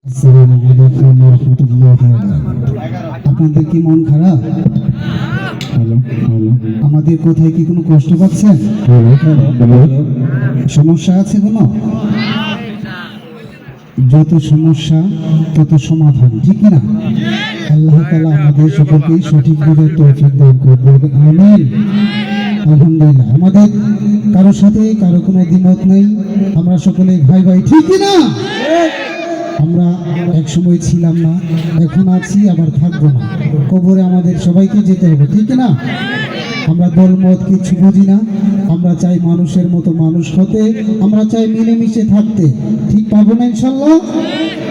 আসসালামু আলাইকুম ওয়া রাহমাতুল্লাহি ওয়া বারাকাতুহু। আপনাদের কি মন খারাপ? হ্যালো হ্যালো, আমাদের কোথায় কি কোনো কষ্ট পাচ্ছেন? সমস্যা আছে কোনো? যত সমস্যা তত সমাধান, ঠিক না? আল্লাহ তাআলা আমাদের সকলকে সঠিক বুঝার তৌফিক দান করুন, আমিন। আলহামদুলিল্লাহ, আমাদের কারোর সাথে কারো কোনো দ্বিমত নেই, আমরা সকলে ভাই ভাই, ঠিক না? আমরা এক সময় ছিলাম না, এখন আছি, আবার থাকবো না। কবরে আমাদের সবাইকে যেতে হবে, ঠিক না? আমরা দলমত কিছু বুঝি না, আমরা চাই মানুষের মতো মানুষ হতে, আমরা চাই মিলেমিশে থাকতে, ঠিক পাবো না ইনশাল্লাহ?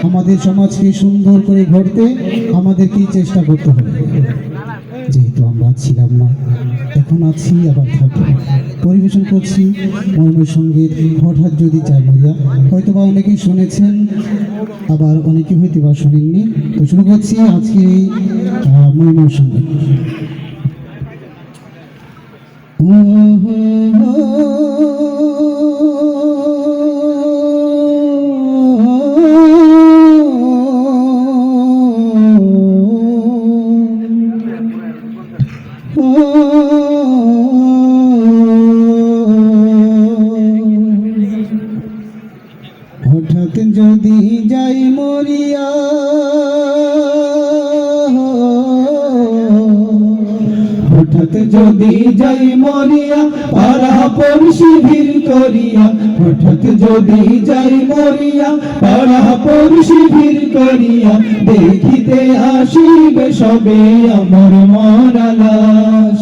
আমাদের সমাজকে সুন্দর করে গড়তে আমাদেরকেই চেষ্টা করতে হবে। যেহেতু আমরা ছিলাম না, এখন আছি, আবার থাকবো। পরিবেশন করছি মর্মের সঙ্গীত হঠাৎ যদি চাই মরিয়া। হয়তো বা অনেকেই শুনেছেন, আবার অনেকে হয়তো বা শোনেননি। তো শুরু করছি আজকে এই মর্মের সঙ্গীত। হঠাৎ যদি যাই মরিয়া, হঠাৎ যদি যাই মরিয়া, পাড়া পড়শি ভিড় করিয়া, হঠাৎ যদি যাই মরিয়া, পাড়া পড়শি ভিড় করিয়া, দেখিতে আসিবে সবে আমার মরা লাশ।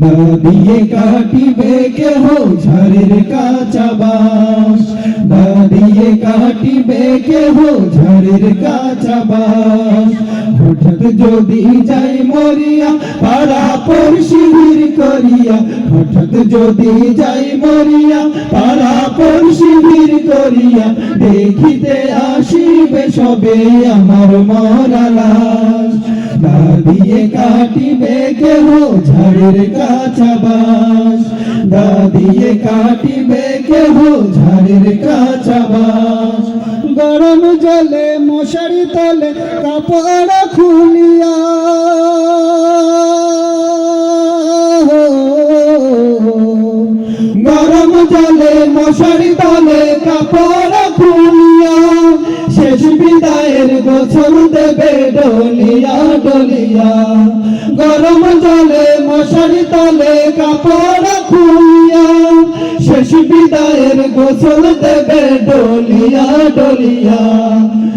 দাঁড়িয়ে কাটিবে কেহ ঝাড়ের কাঁচা বাঁশ, দাঁড়িয়ে কাটিবে কেহ ঝাড়ের কাঁচা বাঁশ। হঠাৎ যদি যাই মরিয়া, পাড়া পড়শি ভিড় করিয়া, হঠাৎ যদি যাই মরিয়া, পাড়া পড়শি ভিড় করিয়া, দেখিতে আসিবে সবে আমার মরা লাশ। দাঁড়িয়ে কাটিবে কেহ ঝাড়ের কাঁচা বাঁশ, দাঁড়িয়ে কাটিবে কেহ ঝাড়ের কাঁচা বাঁশ। গরম জলে মশারি তলে কাপড় খুলিয়া, গরম জলে মশারি তলে কাপড় খুলিয়া, শেষ বিদায়ের গোছল দেবে ডলিয়া ডলিয়া। গরম জলে মশারি তলে কাপড় খুলিয়া, শেষ বিদায়ের গোছল দেবে ডলিয়া ডলিয়া।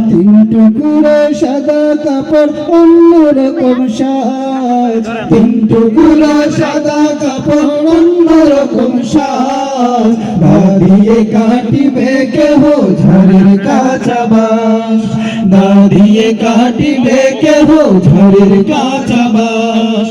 তিন টুকরো সাদা কাপড় অন্যরকম সাজ, তিন টুকরো সাদা কাপড় অন্যরকম সাজ। দাঁড়িয়ে কাটিবে কেহ ঝাড়ের কাঁচা বাঁশ, দাঁড়িয়ে কাটিবে কেহ ঝাড়ের কাঁচা বাঁশ।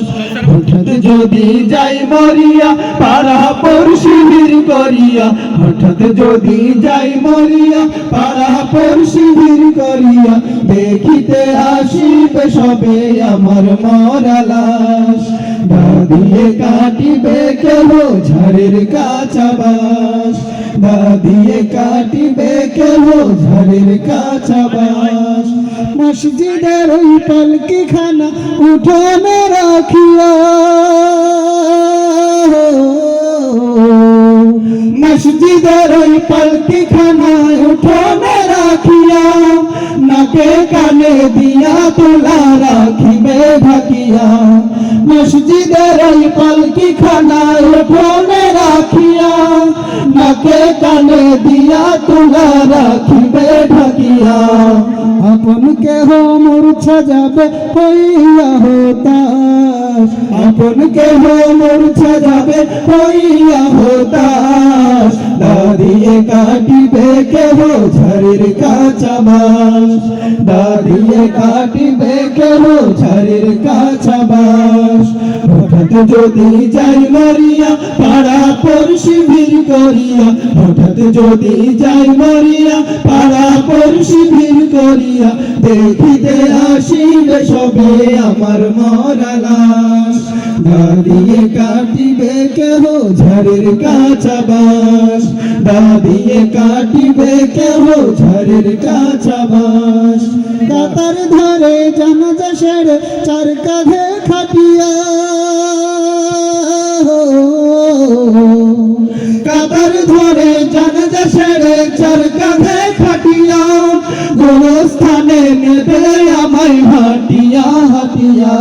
হঠাৎ যদি যাই মরিয়া, পাড়া পড়শি ভিড় করিয়া, হঠাৎ যদি যাই মরিয়া, পাড়া পড়শি ভিড় করিয়া, দেখিতে আসিবে সবে আমার মরা লাশ। দাঁড়িয়ে কাটিবে কেহ ঝাড়ের কাঁচা বাঁশ, দাঁড়িয়ে কাটিবে কেহ ঝাড়ের কাঁচা বাঁশ। মসজিদের ওই পালকি খানা উঠোনে রাখিয়া, মসজিদের ওই পালকি খানা উঠোনে রাখিয়া, নাকে কানে দিয়া তোলা রাখিবে ঢাকিয়া। মসজিদের ওই পালকি খানা উঠোনে রাখিয়া, নাকে কানে দিয়া তোলা রাখিবে ঢাকিয়া। আপন কেহ মূর্ছা যাবে হইয়া হতাশ, আপন কেহ মূর্ছা যাবে হইয়া হতাশ। দাঁড়িয়ে কাটিবে কেহ ঝাড়ের কাঁচা বাঁশ, দাঁড়িয়ে কাটিবে কেহ ঝাড়ের কাঁচা বাঁশ। হঠাৎ যদি যাই মরিয়া, পাড়া পড়শি ভিড় করিয়া, হঠাৎ যদি যাই মরিয়া, পাড়া পড়শি ভিড় করিয়া, দেখিতে আসিবে সবে আমার মরা লাশ। দাঁড়িয়ে কাটিবে কেহ ঝাড়ের কাঁচা বাঁশ, দাঁড়িয়ে কাটিবে কেহ ঝাড়ের কাঁচা বাঁশ। কাতার ধরে জানাজা সেরে চার কাঁধে খাটিয়া, কাতার ধরে জানাজা সেরে চার কাঁধে খাটিয়া, গোরস্থানে নেবে আমায় হাটিয়া হাটিয়া।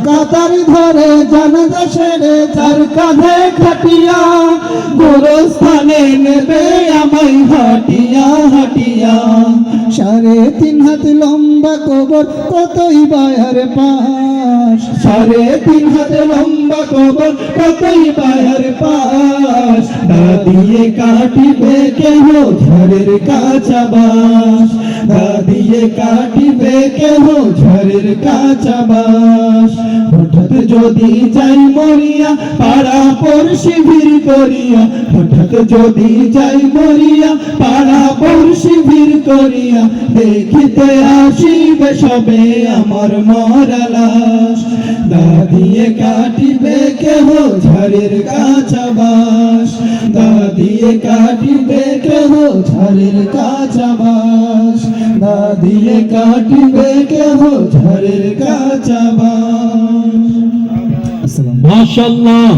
কাতার ধরে জানাজা সেরে চার কাঁধে খাটিয়া, গোরস্থানে নেবে আমায় হাটিয়া হাটিয়া। 3.5 হাত লম্বা কবর কতই বায়ার পাশ, 3.5 হাত লম্বা কবর কতই বায়ার পাশ। দা দিয়ে কাটিবে কেহ ঝড়ের কাঁচা বাঁশ, দা দিয়ে কাটিবে কেহ ঝড়ের কাঁচা বাঁশ। হঠাৎ যদি যাই মরিয়া পাড়া পড়শি ভিড় করিয়া, হঠাৎ যদি যাই মরিয়া পাড়া পড়শি ভিড় করিয়া, দেখিতে আসিবে সবে আমার মরা লাশ। দা দিয়ে কাটিবে কেহ ঝড়ের কাঁচা বাঁশ, দা দিয়ে কাটিবে কেহ ঝড়ের কাঁচা বাঁশ, দা দিয়ে কাটিবে কেহ ঝড়ের কাঁচা বাঁশ। মাশাআল্লাহ।